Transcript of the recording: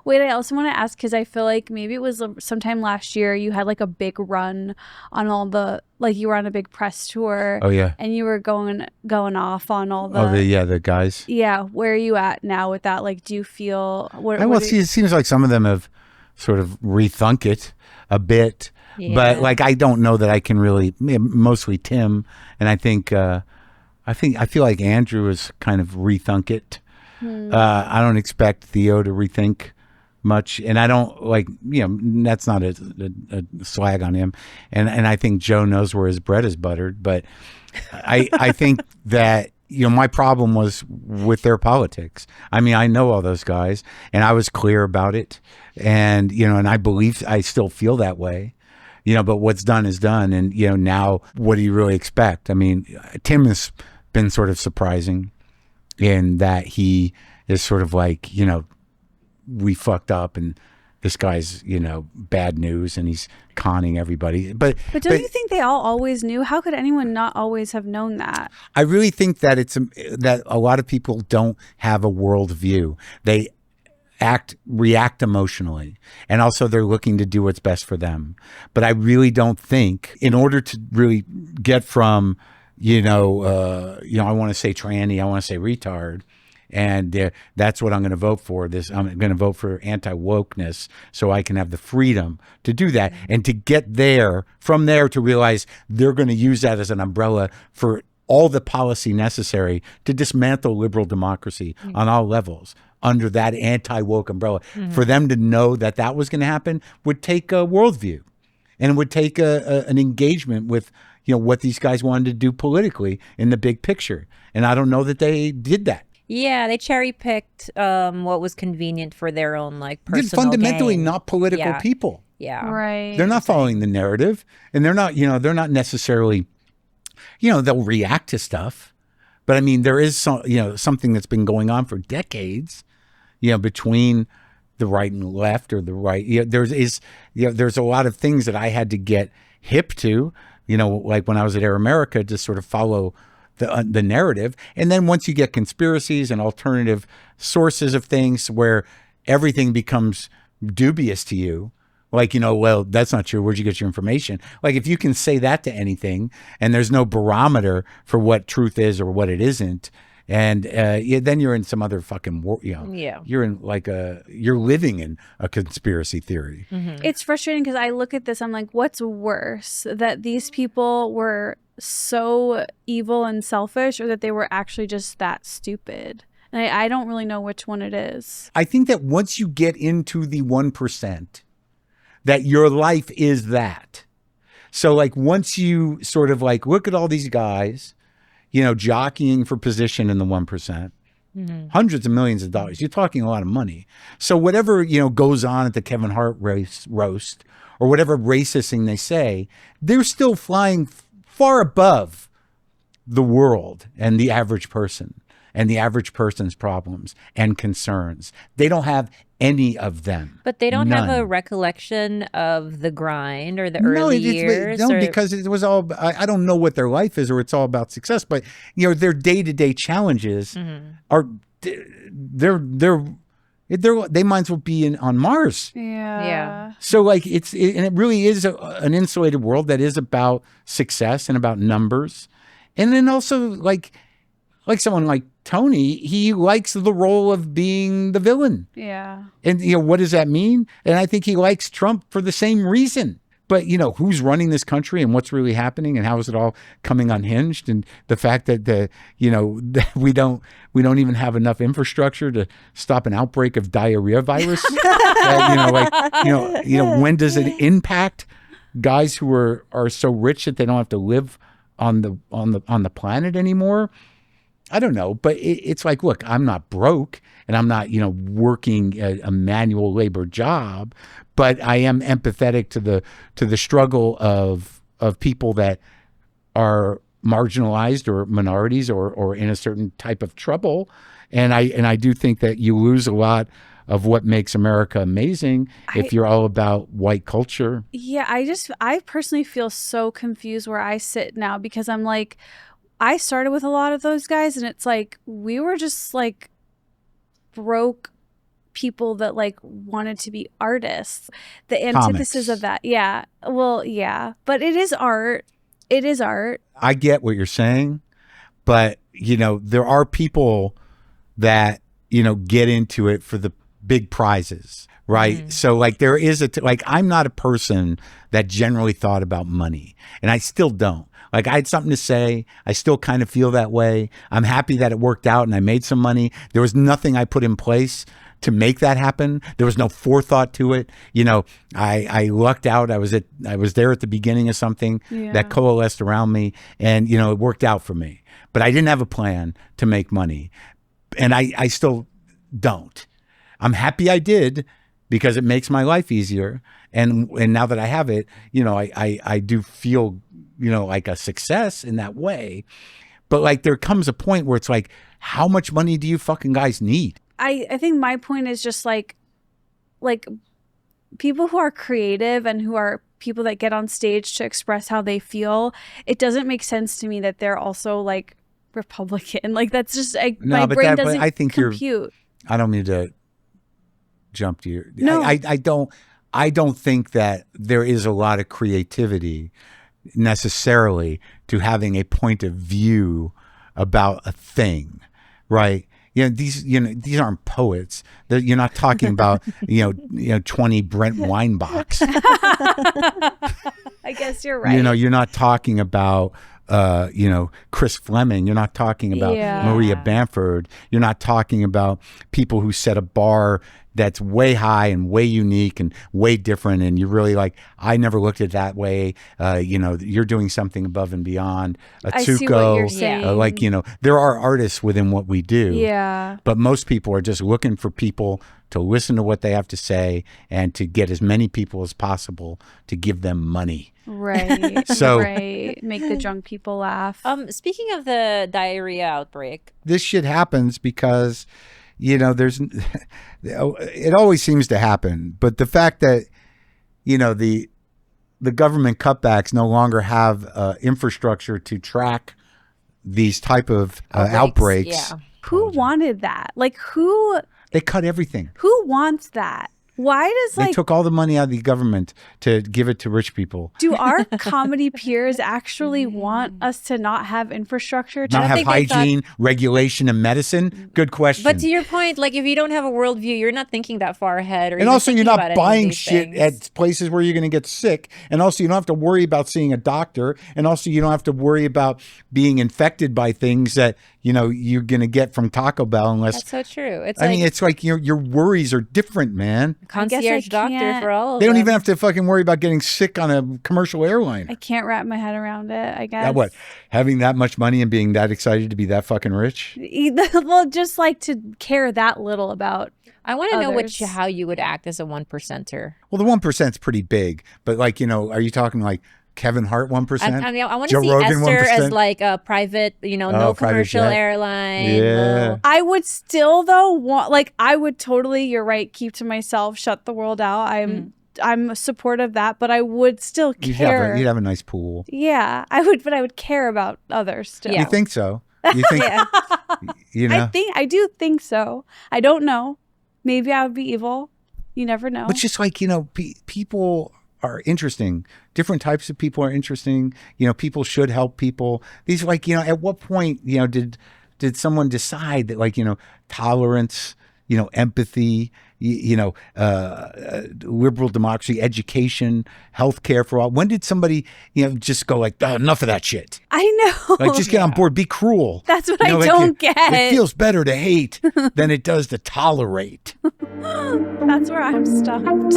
Wait, I also want to ask because I feel like maybe it was sometime last year you had like a big run on all the like you were on a big press tour. Oh yeah. And you were going off on all Oh the the guys. yeah. Where are you at now with that? Like, do you feel I will see. It seems like some of them have sort of rethunk it a bit, but Yeah. like I don't know that I can really. Mostly Tim, and I feel like Andrew has kind of rethunk it. I don't expect Theo to rethink much, and I don't like that's not a slag on him, and I think Joe knows where his bread is buttered, but I think that my problem was with their politics. I mean, I know all those guys, and I was clear about it, and and I still feel that way. But what's done is done, and now what do you really expect? I mean, Tim has been sort of surprising in that he is sort of like, we fucked up and this guy's, bad news and he's conning everybody. But don't you think they all always knew? How could anyone not always have known that? I really think that that a lot of people don't have a world view. They react emotionally, and also they're looking to do what's best for them. But I really don't think in order to really get from, I want to say tranny, I want to say retard, and that's what I'm going to vote for. I'm going to vote for anti-wokeness so I can have the freedom to do that and to get from there to realize they're going to use that as an umbrella for all the policy necessary to dismantle liberal democracy on all levels under that anti-woke umbrella. For them to know that that was going to happen would take a worldview, and it would take an engagement with what these guys wanted to do politically in the big picture. And I don't know that they did that. Yeah, they cherry picked what was convenient for their own like They're personal fundamentally gain. not political Yeah. people. Yeah. Right. They're not following the narrative, and they're not necessarily, they'll react to stuff. But I mean, there is something that's been going on for decades, between the right and left, or the right. There's a lot of things that I had to get hip to, like when I was at Air America, to sort of follow the narrative. And then once you get conspiracies and alternative sources of things where everything becomes dubious to you, like, well, that's not true. Where'd you get your information? Like, if you can say that to anything and there's no barometer for what truth is or what it isn't, and then you're in some other fucking Yeah. you're in you're living in a conspiracy theory. It's frustrating because I look at this, I'm like, what's worse? That these people were so evil and selfish, or that they were actually just that stupid? And I don't really know which one it is. I think that once you get into the 1%, that your life is that. So like once you sort of like look at all these guys, jockeying for position in the 1%, hundreds of millions of dollars, you're talking a lot of money. So whatever, goes on at the Kevin Hart roast or whatever racist thing they say, they're still flying far above the world and the average person and the average person's problems and concerns. They don't have any of them. But they don't have None. a recollection of the grind or the early years. No, or... because it was all. I don't know what their life is, or it's all about success. But their day-to-day challenges are. They might as well be on Mars. Yeah. So like and it really is an insulated world that is about success and about numbers, and then also like someone like Tony, he likes the role of being the villain. Yeah. And, what does that mean? And I think he likes Trump for the same reason. But, who's running this country and what's really happening and how is it all coming unhinged? And the fact that, that we don't even have enough infrastructure to stop an outbreak of diarrhea virus. When does it impact guys who are so rich that they don't have to live on the planet anymore? I don't know, but it's like, look, I'm not broke and I'm not, working a manual labor job, but I am empathetic to the struggle of people that are marginalized or minorities or in a certain type of trouble. And I do think that you lose a lot of what makes America amazing if you're all about white culture. Yeah, I personally feel so confused where I sit now, because I'm like, I started with a lot of those guys, and it's like we were just like broke people that like wanted to be artists. The antithesis Comics. of that. Yeah. Well, yeah. But it is art. It is art. I get what you're saying, but there are people that get into it for the big prizes, right? So like there is like I'm not a person that generally thought about money, and I still don't. Like I had something to say. I still kind of feel that way. I'm happy that it worked out and I made some money. There was nothing I put in place to make that happen. There was no forethought to it. I lucked out. I was there at the beginning of something that coalesced around me, and it worked out for me. But I didn't have a plan to make money, and I still don't. I'm happy I did because it makes my life easier. And now that I have it, I do feel, like a success in that way. But like there comes a point where it's like, how much money do you fucking guys need? I think my point is just like people who are creative and who are people that get on stage to express how they feel, it doesn't make sense to me that they're also like Republican. Like that's just my brain doesn't I think compute. I don't mean to jump to your. No. I don't think that there is a lot of creativity necessarily to having a point of view about a thing, right? These aren't poets. You're not talking about 20 Brent Weinbachs. I guess you're right. You're not talking about Chris Fleming. You're not talking about Maria Bamford. You're not talking about people who set a bar that's way high and way unique and way different. And you're really like, I never looked at it that way. You're doing something above and beyond. I see what you're saying. There are artists within what we do. Yeah. But most people are just looking for people to listen to what they have to say and to get as many people as possible to give them money. Right. So right. Make the drunk people laugh. Speaking of the diarrhea outbreak, this shit happens because there's it always seems to happen, but the fact that the government cutbacks no longer have infrastructure to track these type of outbreaks. Who wanted that? Like who? They cut everything. Who wants that? Why does they took all the money out of the government to give it to rich people? Do our comedy peers actually want us to not have infrastructure? Not have hygiene, regulation, and medicine? Good question. But to your point, like if you don't have a worldview, you're not thinking that far ahead. And also you're not buying shit at places where you're going to get sick. And also you don't have to worry about seeing a doctor. And also you don't have to worry about being infected by things that you're going to get from Taco Bell unless. That's so true. It's like your worries are different, man. Concierge doctor for all of They don't them. even have to fucking worry about getting sick on a commercial airline. I can't wrap my head around it, I guess. What? Having that much money and being that excited to be that fucking rich? Well, just like to care that little about I want to know how you would act as a 1%er. Well, the 1%'s pretty big. But like, are you talking like Kevin Hart 1%? I want to Joe see Rogan Esther 1%? as like a private, no commercial airline. Yeah. I would still though want I would totally, you're right, keep to myself, shut the world out. I'm a support of that, but I would still care. You'd have a nice pool. Yeah, I would, but I would care about others still. You think so? You think? I do think so. I don't know. Maybe I would be evil. You never know. But just like people are interesting. Different types of people are interesting. People should help people. These at what point did someone decide that tolerance, empathy, liberal democracy, education, healthcare for all. When did somebody just go like, oh, enough of that shit? I know. Like just get on board, be cruel. That's what I don't get. It feels better to hate than it does to tolerate. That's where I'm stumped.